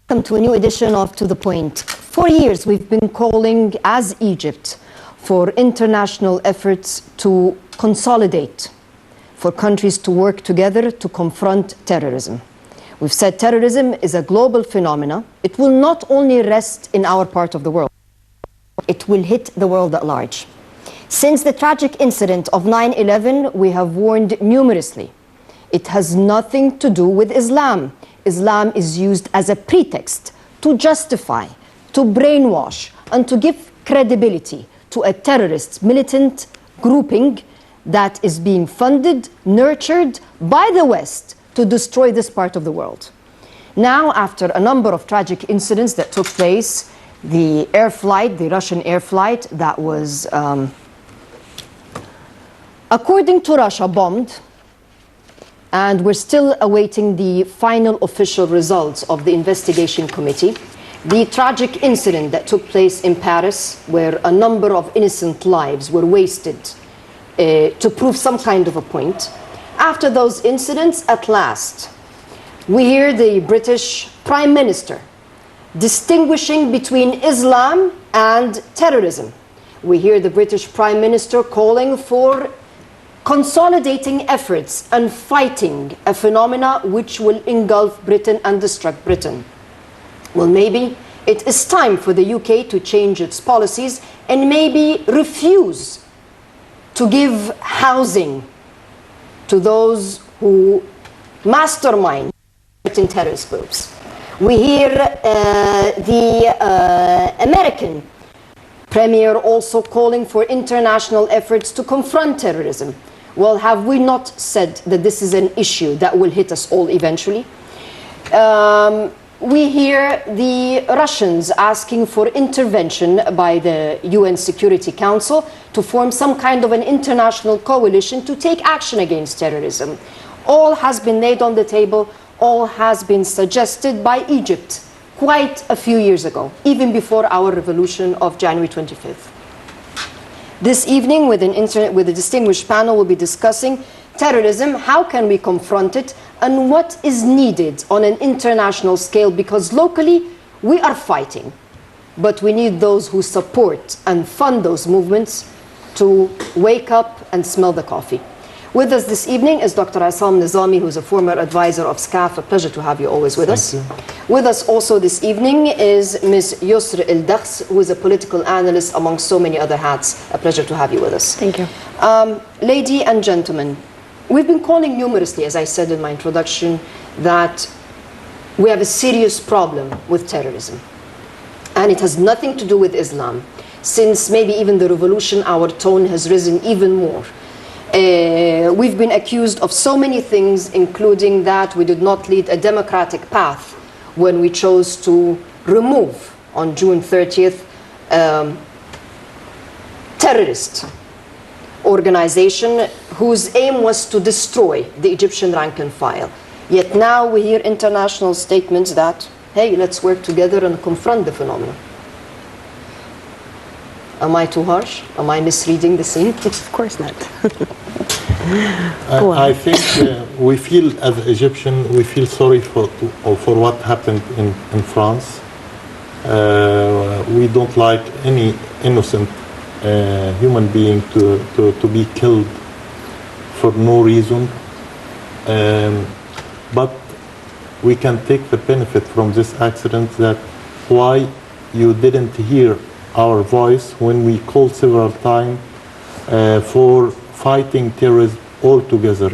Welcome to a new edition of To The Point. For years, we've been calling, as Egypt, for international efforts to consolidate, for countries to work together to confront terrorism. We've said terrorism is a global phenomenon. It will not only rest in our part of the world, it will hit the world at large. Since the tragic incident of 9/11, we have warned numerously. It has nothing to do with Islam. Islam is used as a pretext to justify, to brainwash, and to give credibility to a terrorist militant grouping that is being funded, nurtured by the West to destroy this part of the world. Now, after a number of tragic incidents that took place, the Russian air flight that was, according to Russia, bombed, and we're still awaiting the final official results of the investigation committee. The tragic incident that took place in Paris, where a number of innocent lives were wasted to prove some kind of a point. After those incidents, at last, we hear the British Prime Minister distinguishing between Islam and terrorism. We hear the British Prime Minister calling for consolidating efforts and fighting a phenomena which will engulf Britain and destruct Britain. Well, maybe it is time for the UK to change its policies and maybe refuse to give housing to those who mastermind certain terrorist groups. We hear the American Premier also calling for international efforts to confront terrorism. Well, have we not said that this is an issue that will hit us all eventually? We hear the Russians asking for intervention by the UN Security Council to form some kind of an international coalition to take action against terrorism. All has been laid on the table, all has been suggested by Egypt quite a few years ago, even before our revolution of January 25th. This evening, with a distinguished panel, we'll be discussing terrorism, how can we confront it, and what is needed on an international scale, because locally we are fighting, but we need those who support and fund those movements to wake up and smell the coffee. With us this evening is Dr. Essam Nezamy, who's a former advisor of SCAF. A pleasure to have you always with us. With us also this evening is Ms. Yosr Dakhs, who is a political analyst among so many other hats. A pleasure to have you with us. Thank you. Ladies and gentlemen, we've been calling numerously, as I said in my introduction, that we have a serious problem with terrorism. And it has nothing to do with Islam. Since maybe even the revolution, our tone has risen even more. We've been accused of so many things, including that we did not lead a democratic path when we chose to remove, on June 30th, terrorist organization whose aim was to destroy the Egyptian rank and file. Yet now we hear international statements that, hey, let's work together and confront the phenomenon. Am I too harsh? Am I misreading the scene? Of course not. I think we feel, as Egyptian, we feel sorry for what happened in France. We don't like any innocent human being to be killed for no reason. But we can take the benefit from this accident, that why you didn't hear our voice when we called several times for fighting terrorism all together.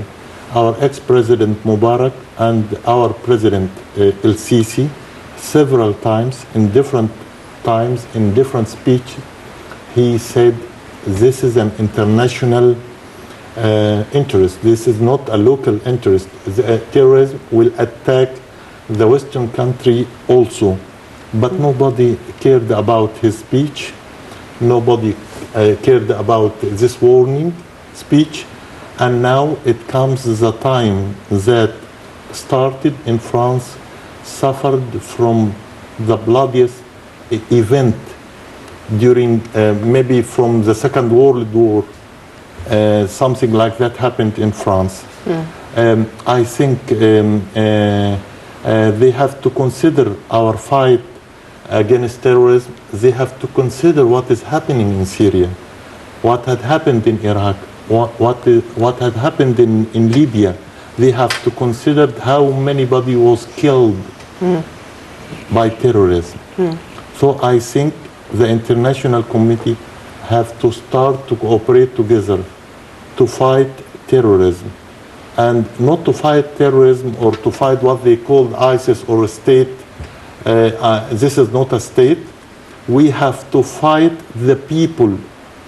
Our ex-president Mubarak and our president El-Sisi, several times, in different speech, he said this is an international interest. This is not a local interest. The terrorism will attack the Western country also. But nobody cared about his speech. Nobody cared about this warning speech. And now it comes the time that started in France, suffered from the bloodiest event during maybe from the Second World War. Something like that happened in France. I think They have to consider our fight against terrorism. They have to consider what is happening in Syria, what had happened in Iraq, what had happened in Libya. They have to consider how many body was killed by terrorism. So I think the international community have to start to cooperate together to fight terrorism, and not to fight terrorism or to fight what they call ISIS or a state. This is not a state. We have to fight the people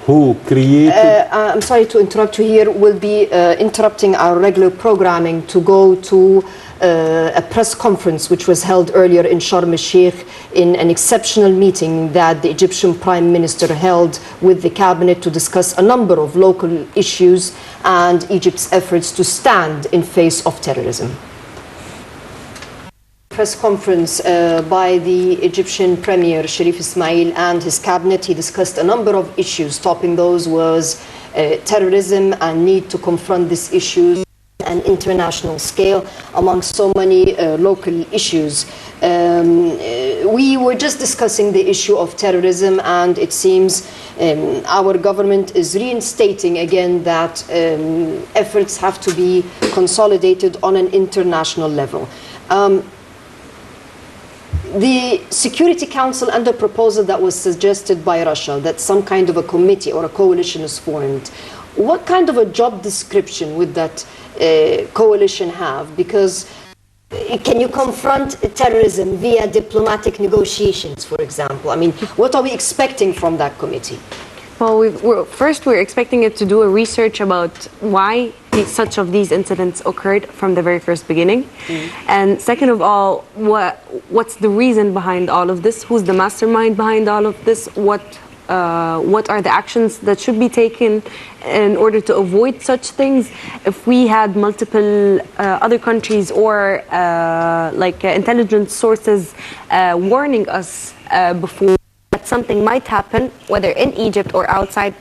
who created... I'm sorry to interrupt you here. We'll be interrupting our regular programming to go to a press conference which was held earlier in Sharm el-Sheikh in an exceptional meeting that the Egyptian Prime Minister held with the cabinet to discuss a number of local issues and Egypt's efforts to stand in face of terrorism. Press conference by the Egyptian Premier Sharif Ismail and his cabinet. He discussed a number of issues. Topping those was terrorism and need to confront these issues at an international scale among so many local issues. We were just discussing the issue of terrorism, and it seems our government is reinstating again that efforts have to be consolidated on an international level. The Security Council, and the proposal that was suggested by Russia, that some kind of a committee or a coalition is formed, what kind of a job description would that coalition have? Because can you confront terrorism via diplomatic negotiations, for example? I mean, what are we expecting from that committee? Well, first we're expecting it to do a research about why such of these incidents occurred from the very first beginning. And second of all, what's the reason behind all of this? Who's the mastermind behind all of this? What are the actions that should be taken in order to avoid such things? If we had multiple other countries or intelligence sources warning us before that something might happen, whether in Egypt or outside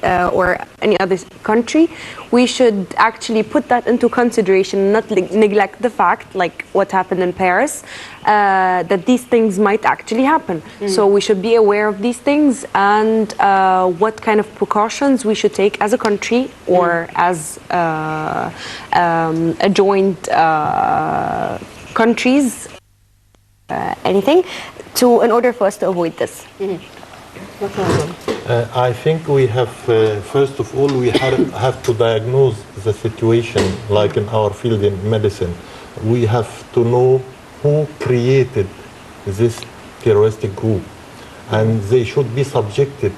or any other country, we should actually put that into consideration, not neglect the fact, like what happened in Paris, that these things might actually happen. So we should be aware of these things and what kind of precautions we should take as a country or as a joint countries, anything, in order for us to avoid this. No problem. I think we have, first of all, we have to diagnose the situation, like in our field in medicine. We have to know who created this terroristic group, and they should be subjected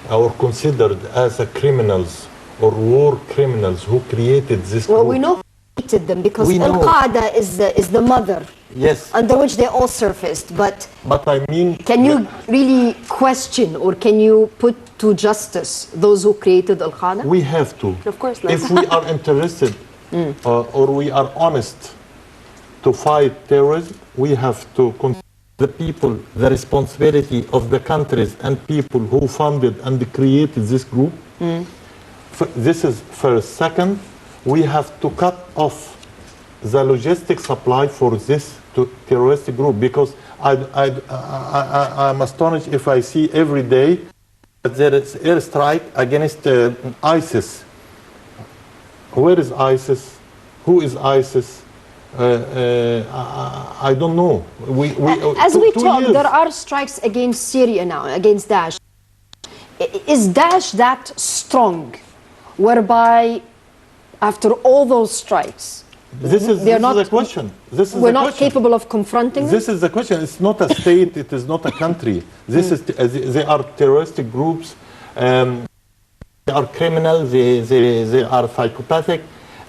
or considered as criminals or war criminals who created this group. Well, we know who created them because Al-Qaeda is the mother. Yes. Under which they all surfaced, but I mean... Can you really question or can you put to justice those who created Al-Qaeda? We have to. Of course not. If we are interested or we are honest to fight terrorism, we have to consider the people, the responsibility of the countries and people who funded and created this group. This is first. Second, we have to cut off the logistic supply for this terroristic group, because I'm astonished if I see every day that there is airstrike against ISIS. Where is ISIS? Who is ISIS? I don't know. As we talk, there are strikes against Syria now, against Daesh. Is Daesh that strong, whereby after all those strikes, this is the question. We're not capable of confronting them? This is the question. It's not a state. It is not a country. This is. They are terroristic groups. They are criminal. They are psychopathic.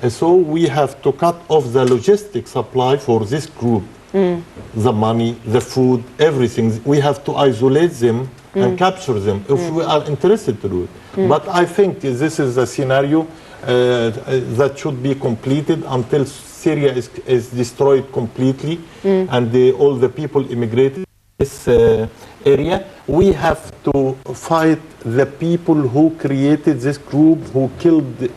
So we have to cut off the logistic supply for this group. The money, the food, everything. We have to isolate them and capture them if we are interested to do it. But I think this is a scenario that should be completed until Syria is destroyed completely and all the people immigrated to this area. We have to fight the people who created this group, who killed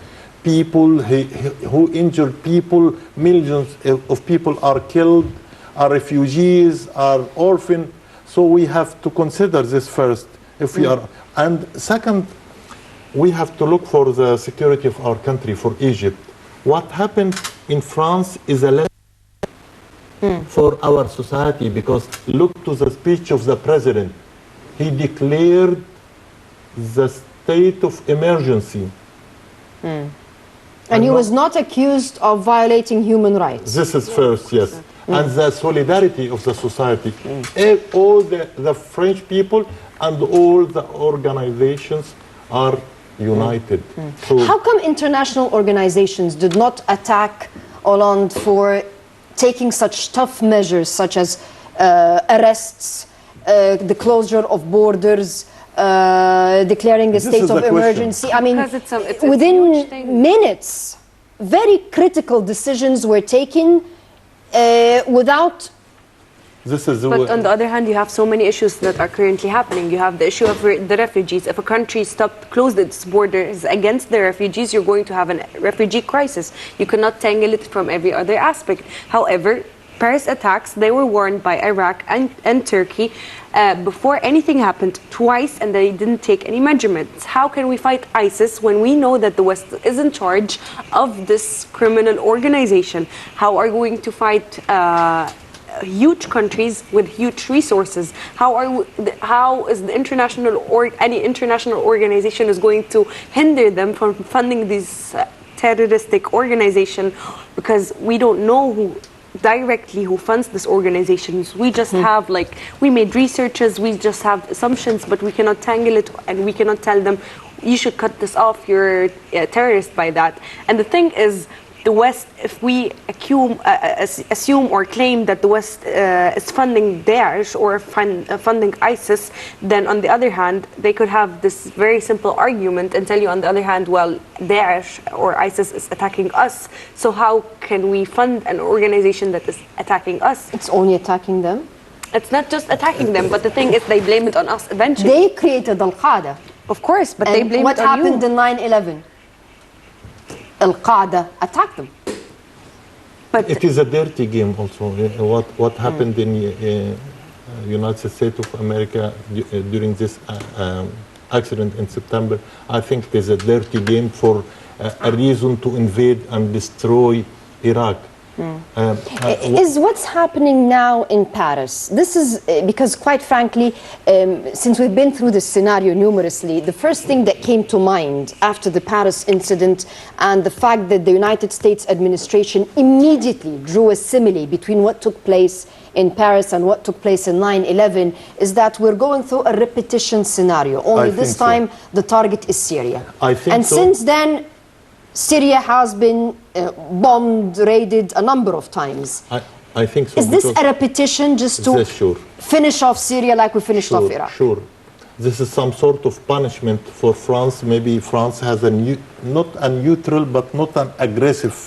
people, who injured people. Millions of people are killed are refugees, are orphans. So we have to consider this first. If we are, and second, we have to look for the security of our country, for Egypt. What happened in France is a lesson for our society, because look to the speech of the president. He declared the state of emergency. And he was not accused of violating human rights. This is first, yes. And the solidarity of the society. All the French people and all the organizations are united. So How come international organizations did not attack Hollande for taking such tough measures, such as arrests, the closure of borders, declaring a This state is of the question. emergency? I mean, Because it's a huge within thing. minutes, very critical decisions were taken without. this is But on the other hand, you have so many issues that are currently happening. You have the issue of the refugees. If a country closed its borders against the refugees, you're going to have a refugee crisis. You cannot tangle it from every other aspect. However, Paris attacks, they were warned by Iraq and Turkey before anything happened twice, and they didn't take any measurements. How can we fight ISIS when we know that the West is in charge of this criminal organization? How are we going to fight huge countries with huge resources? How is the international or any international organization is going to hinder them from funding these terroristic organization? Because we don't know who funds this organizations. We just have we made researches, we just have assumptions, but we cannot tangle it, and we cannot tell them you should cut this off, you're a terrorist by that. And the thing is, the West, if we assume or claim that the West is funding Daesh or funding ISIS, then on the other hand, they could have this very simple argument and tell you on the other hand, well, Daesh or ISIS is attacking us, so how can we fund an organization that is attacking us? It's only attacking them. It's not just attacking them, but the thing is they blame it on us eventually. They created Al-Qaeda. Of course, but they And blame what it on happened you. in 9/11? Al-Qaeda attacked them. But it is a dirty game also. What happened in United States of America during this accident in September, I think it is a dirty game for a reason to invade and destroy Iraq. Is what's happening now in Paris? This is because, quite frankly, since we've been through this scenario numerously, the first thing that came to mind after the Paris incident and the fact that the United States administration immediately drew a simile between what took place in Paris and what took place in 9/11 is that we're going through a repetition scenario. Only I this think so. time the target is Syria. I think and so. since then, Syria has been bombed, raided a number of times. I think so. Is this because- a repetition just to Yes, sure. finish off Syria like we finished off Iraq? Sure. This is some sort of punishment for France. Maybe France has not a neutral but not an aggressive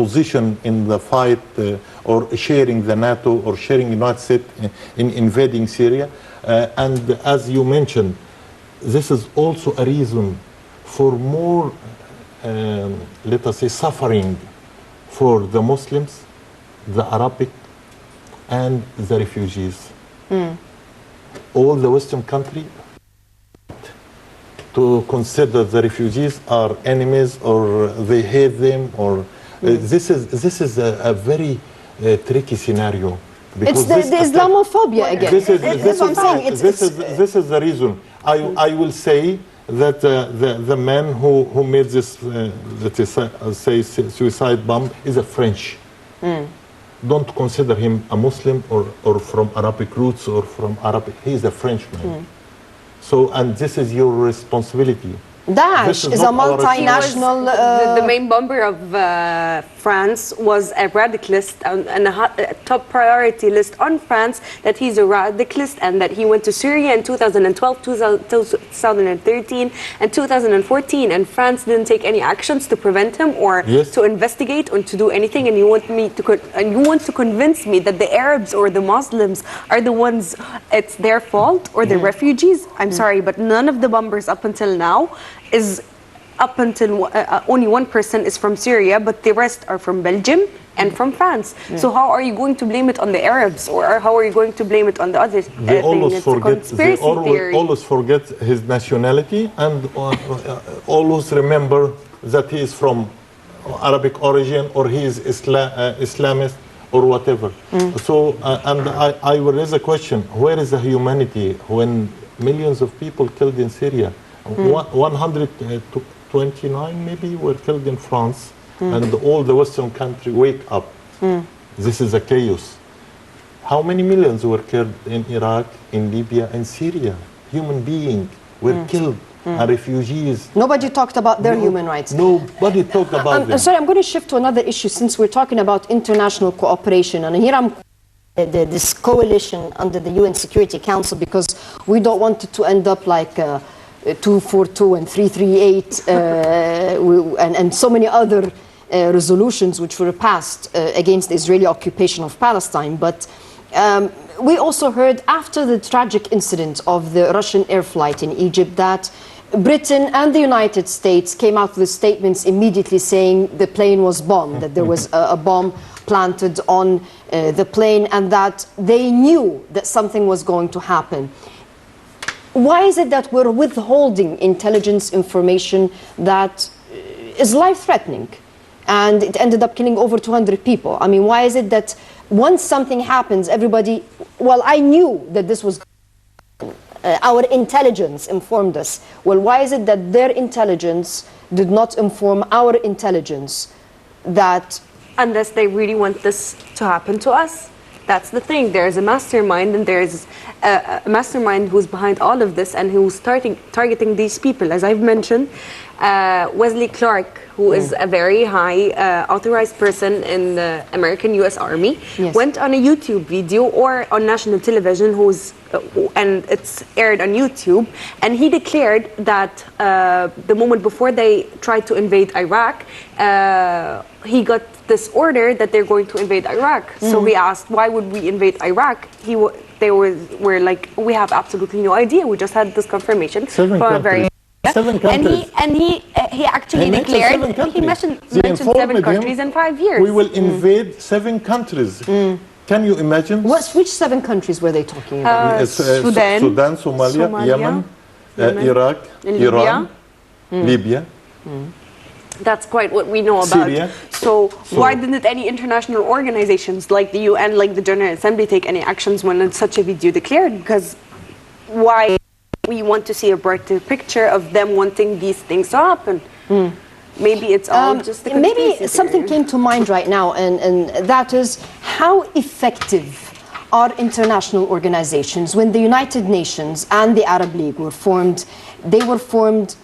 position in the fight or sharing the NATO or sharing United States in invading Syria. And as you mentioned, this is also a reason for more, let us say, suffering for the Muslims, the Arabic, and the refugees. All the Western countries to consider the refugees are enemies or they hate them, or this is a very tricky scenario. It's the Islamophobia again. This is what I'm saying. this is the reason. I will say that the man who made this let's say suicide bomb is a French. Don't consider him a Muslim or from Arabic roots or from Arabic. He is a Frenchman. So, and this is your responsibility. Daesh is a not our multinational. The main bomber of France was a radicalist and a top priority list on France that he's a radicalist and that he went to Syria in 2012, 2013 and 2014, and France didn't take any actions to prevent him or to investigate or to do anything. And you want to convince me that the Arabs or the Muslims are the ones, it's their fault, or the refugees? I'm sorry, but none of the bombers up until now is up until only one person is from Syria, but the rest are from Belgium and from France. So how are you going to blame it on the Arabs, or how are you going to blame it on the others? They always forget his nationality, and always remember that he is from Arabic origin, or he is Islamist, or whatever. So, and I will raise a question: where is the humanity when millions of people killed in Syria? 129 maybe were killed in France, and all the Western country wake up. This is a chaos. How many millions were killed in Iraq, in Libya, and Syria? Human beings were killed, and refugees. Nobody talked about their human rights. Nobody talked about them. Sorry, I'm going to shift to another issue since we're talking about international cooperation. And here I'm this coalition under the UN Security Council, because we don't want it to end up like 242 and 338 and so many other resolutions which were passed against the Israeli occupation of Palestine. But we also heard after the tragic incident of the Russian air flight in Egypt that Britain and the United States came out with statements immediately saying the plane was bombed, that there was a bomb planted on the plane, and that they knew that something was going to happen. Why is it that we're withholding intelligence information that is life-threatening? And it ended up killing over 200 people. I mean, why is it that once something happens, everybody, well, I knew that this was, our intelligence informed us. Well, why is it that their intelligence did not inform our intelligence that... Unless they really want this to happen to us. That's the thing. There's a mastermind, and there's a mastermind who's behind all of this and who's targeting these people. As I've mentioned, Wesley Clark, who is a very high authorized person in the American U.S. Army, went on a YouTube video or on national television, and it's aired on YouTube, and he declared that the moment before they tried to invade Iraq, he got this order that they're going to invade Iraq. So we asked, why would we invade Iraq? They were like, we have absolutely no idea. We just had this confirmation from a very... Seven countries. And he actually declared, he mentioned 7 countries in 5 years. We will invade 7 countries. Can you imagine? Which 7 countries were they talking about? Sudan, Somalia, Yemen, Iraq, Iran, Libya. That's quite what we know about. Syria. So why didn't any international organizations like the UN, like the General Assembly, take any actions when such a video declared? Because why we want to see a brighter picture of them wanting these things to happen? Maybe it's all just the conspiracy maybe something came to mind right now, and that is how effective are international organizations. When the United Nations and the Arab League were formed, they were formed,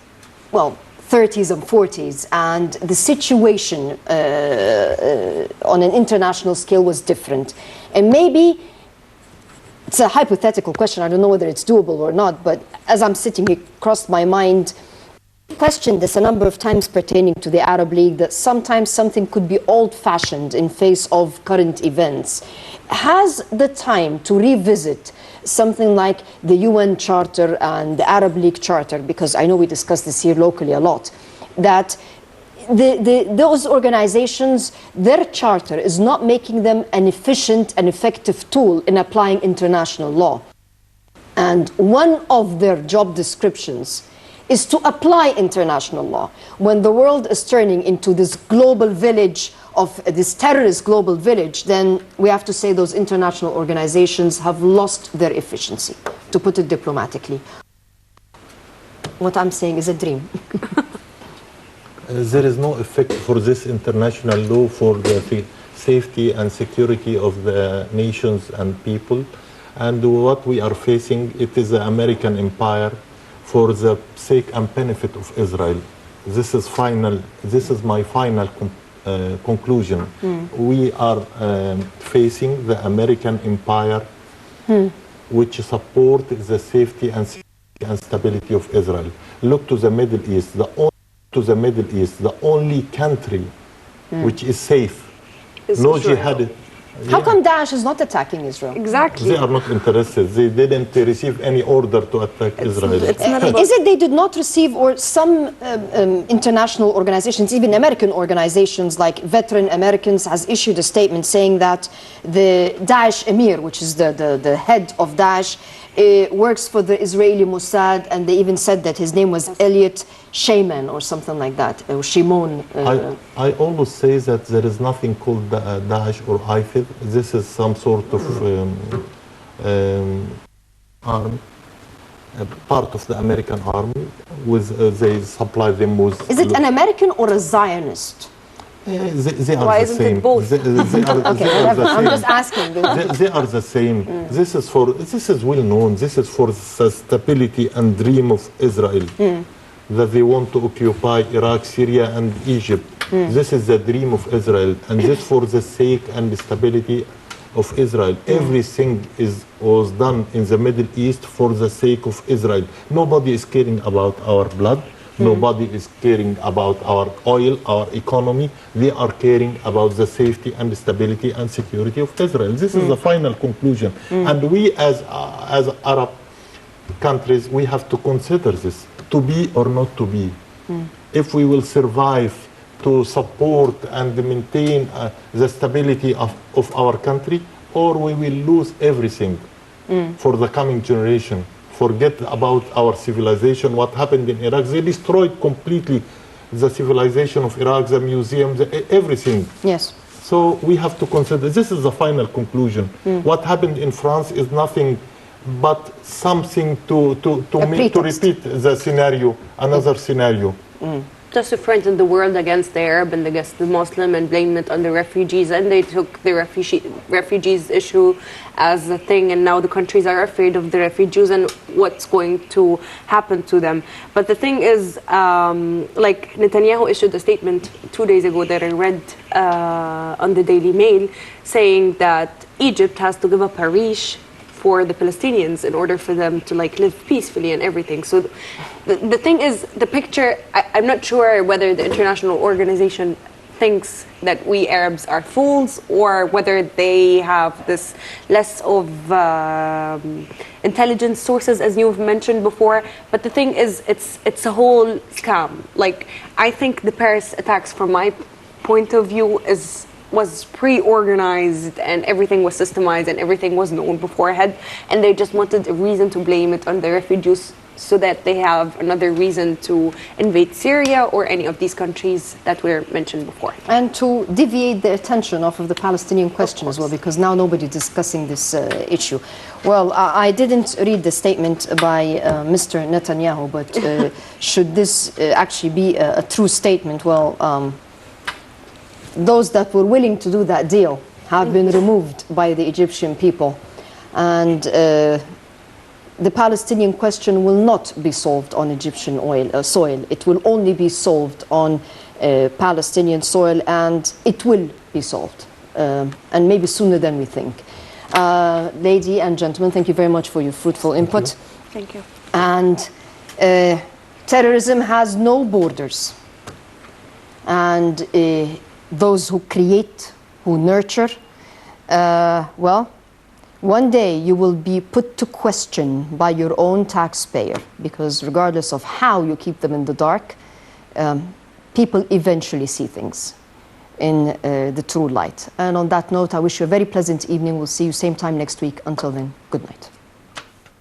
well, 30s and 40s, and the situation on an international scale was different. And maybe it's a hypothetical question, I don't know whether it's doable or not, but as I'm sitting here, it crossed my mind, questioned this a number of times pertaining to the Arab League, that sometimes something could be old-fashioned in face of current events. Has the time to revisit something like the UN Charter and the Arab League Charter, because I know we discuss this here locally a lot, that those organizations, their charter is not making them an efficient and effective tool in applying international law. And one of their job descriptions is to apply international law. When the world is turning into this global village, of this terrorist global village, then we have to say those international organizations have lost their efficiency, to put it diplomatically. What I'm saying is a dream. There is no effect for this international law for the safety and security of the nations and people. And what we are facing, it is the American empire for the sake and benefit of Israel. This is my final conclusion. We are facing the American empire which support the safety and stability of Israel. Look to the Middle East. The only country which is safe. No How come Daesh is not attacking Israel? Exactly. They are not interested. They didn't receive any order to attack Israel. It's not about Is it they did not receive, or some international organizations, even American organizations like Veteran Americans, has issued a statement saying that the Daesh Emir, which is the head of Daesh, works for the Israeli Mossad, and they even said that his name was Elliot Shimon or something like that, or Shimon. I always say that there is nothing called Daesh or IFID. This is some sort of army, part of the American army. They supply them with. Is it an American or a Zionist? They are Why the isn't it same. both? They are, Okay, they are the I'm same. just asking. They are the same. This is well known. This is for the stability and dream of Israel, that they want to occupy Iraq, Syria, and Egypt. This is the dream of Israel, and this for the sake and stability of Israel. Everything was done in the Middle East for the sake of Israel. Nobody is caring about our blood. Nobody is caring about our oil, our economy. They are caring about the safety and stability and security of Israel. This is the final conclusion. And we as Arab countries, we have to consider this, to be or not to be. If we will survive to support and maintain the stability of our country, or we will lose everything for the coming generation. Forget about our civilization, what happened in Iraq. They destroyed completely the civilization of Iraq, the museums, everything. Yes. So we have to consider, this is the final conclusion. What happened in France is nothing but something to repeat the scenario, another scenario. just to frighten the world against the Arab and against the Muslim and blame it on the refugees. And they took the refugees issue as a thing, and now the countries are afraid of the refugees and what's going to happen to them. But the thing is, like Netanyahu issued a statement 2 days ago that I read on the Daily Mail, saying that Egypt has to give up Arish for the Palestinians in order for them to like live peacefully and everything. So the thing is, the picture, I'm not sure whether the international organization thinks that we Arabs are fools, or whether they have this less of intelligence sources, as you've mentioned before. But the thing is, it's a whole scam. Like, I think the Paris attacks, from my point of view, was pre-organized, and everything was systemized, and everything was known beforehand, and they just wanted a reason to blame it on the refugees, so that they have another reason to invade Syria or any of these countries that were mentioned before. And to deviate the attention off of the Palestinian question as well, because now nobody's discussing this issue. Well, I didn't read the statement by Mr. Netanyahu, but should this actually be a true statement, well, those that were willing to do that deal have been removed by the Egyptian people. And the Palestinian question will not be solved on Egyptian soil. It will only be solved on Palestinian soil, and it will be solved, and maybe sooner than we think. Ladies and gentlemen, thank you very much for your fruitful input. Thank you. And terrorism has no borders. And those who create, who nurture, well, one day you will be put to question by your own taxpayer, because regardless of how you keep them in the dark, people eventually see things in the true light. And on that note, I wish you a very pleasant evening. We'll see you same time next week. Until then, good night.